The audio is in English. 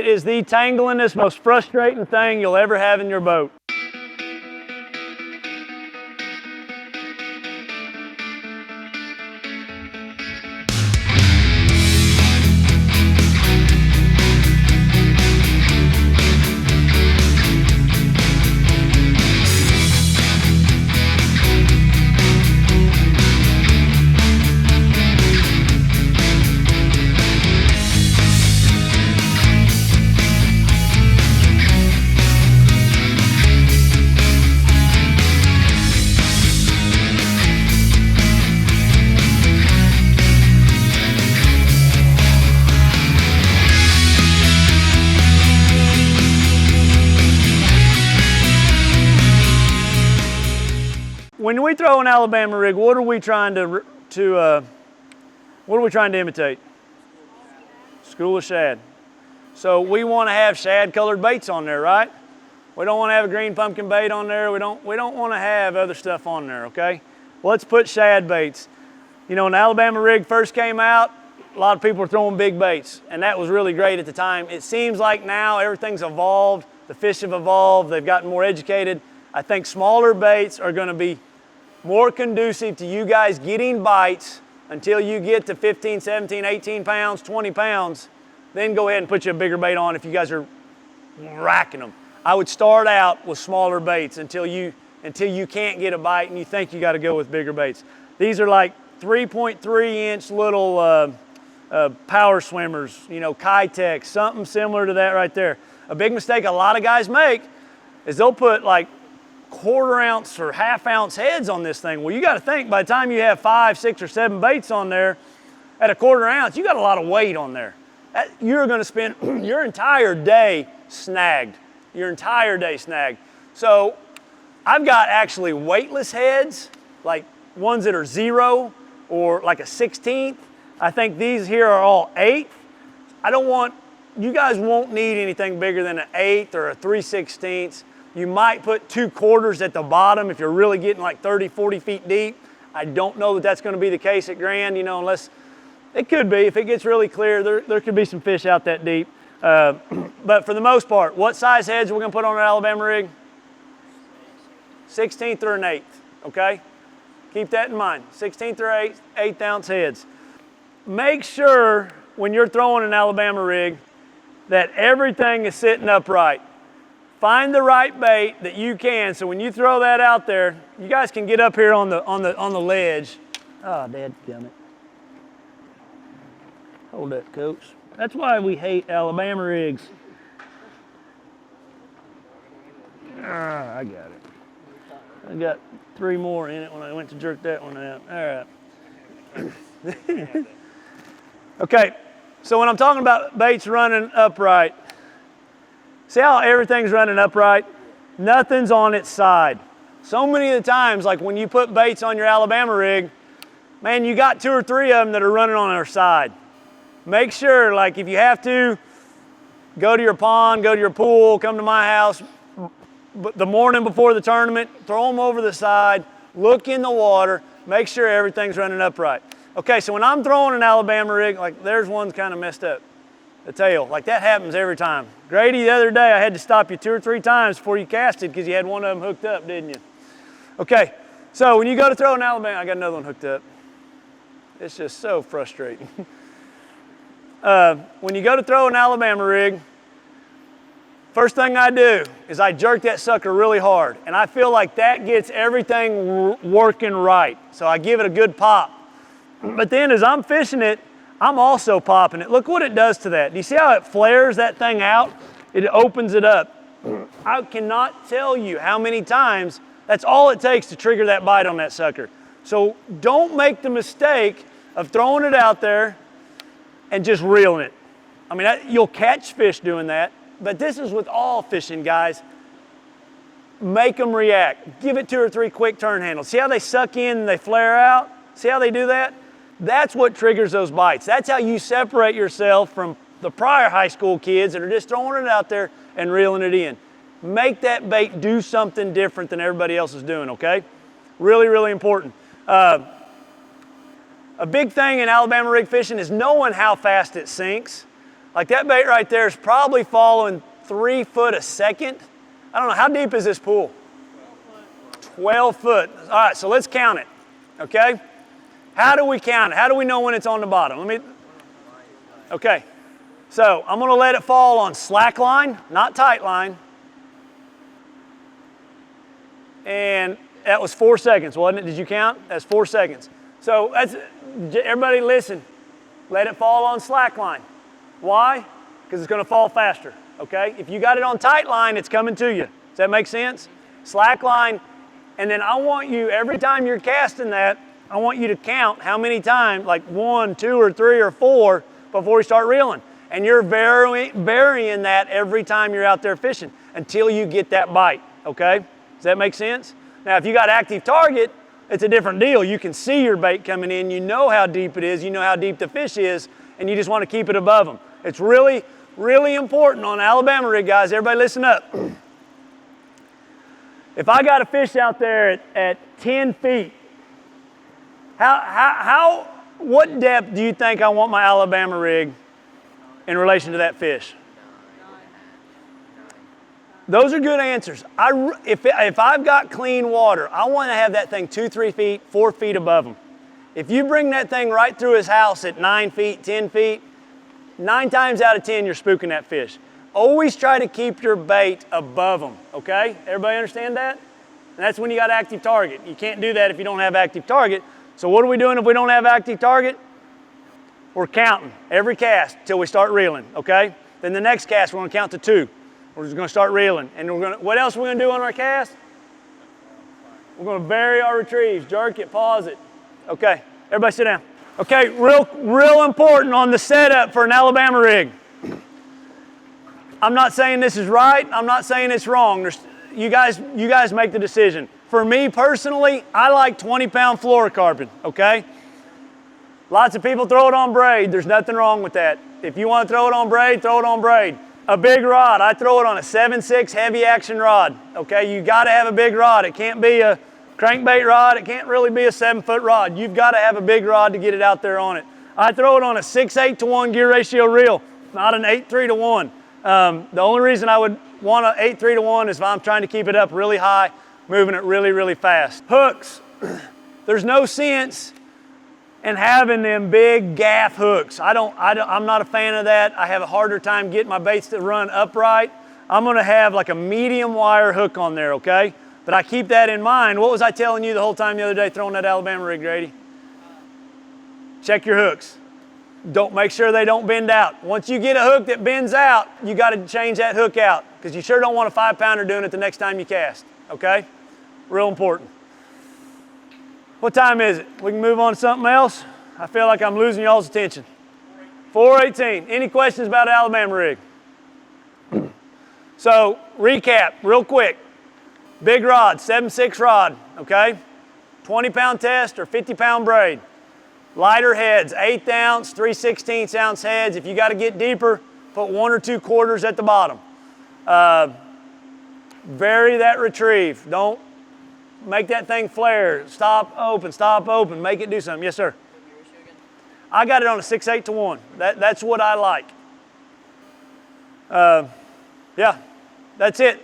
It is the tanglingest, most frustrating thing you'll ever have in your boat. When we throw an Alabama rig, what are we trying to imitate? School of shad. So we want to have shad colored baits on there, right? We don't want to have a green pumpkin bait on there. We don't want to have other stuff on there, okay? Let's put shad baits. You know, when the Alabama rig first came out, a lot of people were throwing big baits, and that was really great at the time. It seems like now everything's evolved. The fish have evolved. They've gotten more educated. I think smaller baits are going to be more conducive to you guys getting bites until you get to 15, 17, 18 pounds, 20 pounds. Then go ahead and put you a bigger bait on if you guys are racking them. I would start out with smaller baits until you can't get a bite and you think you got to go with bigger baits. These are like 3.3 inch little power swimmers, you know, Kitech, something similar to that right there. A big mistake a lot of guys make is they'll put like 1/4 ounce or 1/2 ounce heads on this thing. Well, you got to think by the time you have 5, 6, or 7 baits on there at a 1/4 ounce, you got a lot of weight on there. You're going to spend your entire day snagged. Your entire day snagged. So I've got actually weightless heads, like ones that are 0 or like a 1/16. I think these here are all 1/8. You guys won't need anything bigger than an 1/8 or a 3/16. You might put 2/4 at the bottom if you're really getting like 30, 40 feet deep. I don't know that that's going to be the case at Grand, you know, unless it could be. If it gets really clear, there could be some fish out that deep. But for the most part, what size heads are we going to put on an Alabama rig? 1/16 or an 1/8, okay? Keep that in mind, 1/16 or 1/8 ounce heads. Make sure when you're throwing an Alabama rig that everything is sitting upright. Find the right bait that you can, so when you throw that out there, you guys can get up here on the ledge. Oh, dadgummit. Hold that, Coach. That's why we hate Alabama rigs. Ah, I got it. I got 3 more in it when I went to jerk that one out. All right. Okay, so when I'm talking about baits running upright, see how everything's running upright? Nothing's on its side. So many of the times, like when you put baits on your Alabama rig, man, you got 2 or 3 of them that are running on their side. Make sure, like if you have to, go to your pond, go to your pool, come to my house, the morning before the tournament, throw them over the side, look in the water, make sure everything's running upright. Okay, so when I'm throwing an Alabama rig, like there's one's kind of messed up. The tail, like that happens every time. Grady, the other day I had to stop you 2 or 3 times before you casted because you had one of them hooked up, didn't you? Okay, so when you go to throw an Alabama, I got another one hooked up. It's just so frustrating. When you go to throw an Alabama rig, first thing I do is I jerk that sucker really hard, and I feel like that gets everything working right. So I give it a good pop. But then as I'm fishing it, I'm also popping it. Look what it does to that. Do you see how it flares that thing out? It opens it up. I cannot tell you how many times that's all it takes to trigger that bite on that sucker. So don't make the mistake of throwing it out there and just reeling it. I mean, you'll catch fish doing that, but this is with all fishing, guys. Make them react. Give it 2 or 3 quick turn handles. See how they suck in and they flare out? See how they do that? That's what triggers those bites. That's how you separate yourself from the prior high school kids that are just throwing it out there and reeling it in. Make that bait do something different than everybody else is doing, okay? Really, really important. A big thing in Alabama rig fishing is knowing how fast it sinks. Like that bait right there is probably following 3 foot a second. I don't know, how deep is this pool? 12 foot. All right, so let's count it, okay? How do we count it? How do we know when it's on the bottom? Okay, so I'm gonna let it fall on slack line, not tight line. And that was 4 seconds, wasn't it? Did you count? That's 4 seconds. So everybody listen, let it fall on slack line. Why? Because it's gonna fall faster, okay? If you got it on tight line, it's coming to you. Does that make sense? Slack line, and then I want you, every time you're casting that, I want you to count how many times, like 1, 2, or 3, or 4, before you start reeling. And you're varying that every time you're out there fishing until you get that bite, okay? Does that make sense? Now, if you got active target, it's a different deal. You can see your bait coming in, you know how deep it is, you know how deep the fish is, and you just want to keep it above them. It's really, really important on Alabama rig, guys. Everybody listen up. If I got a fish out there at 10 feet, what depth do you think I want my Alabama rig in relation to that fish? 9. Those are good answers. If I've got clean water, I want to have that thing 2, 3 feet, 4 feet above him. If you bring that thing right through his house at 9 feet, 10 feet, 9 times out of 10 you're spooking that fish. Always try to keep your bait above them, okay? Everybody understand that? And that's when you got active target. You can't do that if you don't have active target. So what are we doing if we don't have active target? We're counting every cast till we start reeling, okay? Then the next cast we're gonna count to 2. We're just gonna start reeling. And what else are we gonna do on our cast? We're gonna vary our retrieves, jerk it, pause it. Okay, everybody sit down. Okay, real important on the setup for an Alabama rig. I'm not saying this is right, I'm not saying it's wrong. You guys make the decision. For me personally, I like 20-pound fluorocarbon, okay? Lots of people throw it on braid. There's nothing wrong with that. If you want to throw it on braid, throw it on braid. A big rod, I throw it on a 7/6 heavy action rod, okay? You gotta have a big rod. It can't be a crankbait rod. It can't really be a 7-foot rod. You've gotta have a big rod to get it out there on it. I throw it on a 6:8 gear ratio reel, not an 8:3 The only reason I would want an 8:3 is if I'm trying to keep it up really high, moving it really, really fast. Hooks, there's no sense in having them big gaff hooks. I'm not a fan of that. I have a harder time getting my baits to run upright. I'm gonna have like a medium wire hook on there, okay? But I keep that in mind. What was I telling you the whole time the other day throwing that Alabama rig, Grady? Check your hooks. Make sure they don't bend out. Once you get a hook that bends out, you gotta change that hook out because you sure don't want a 5-pounder doing it the next time you cast, okay? Real important. What time is it? We can move on to something else? I feel like I'm losing y'all's attention. 4:18. Any questions about Alabama rig? So, recap real quick. Big rod, 7/6 rod, okay? 20-pound test or 50-pound braid. Lighter heads, 1/8 ounce, 3/16 ounce heads. If you got to get deeper, put 1 or 2 quarters at the bottom. Vary that retrieve. Don't make that thing flare. Stop, open, make it do something. Yes, sir? I got it on a 6/8 That's what I like. Yeah, that's it.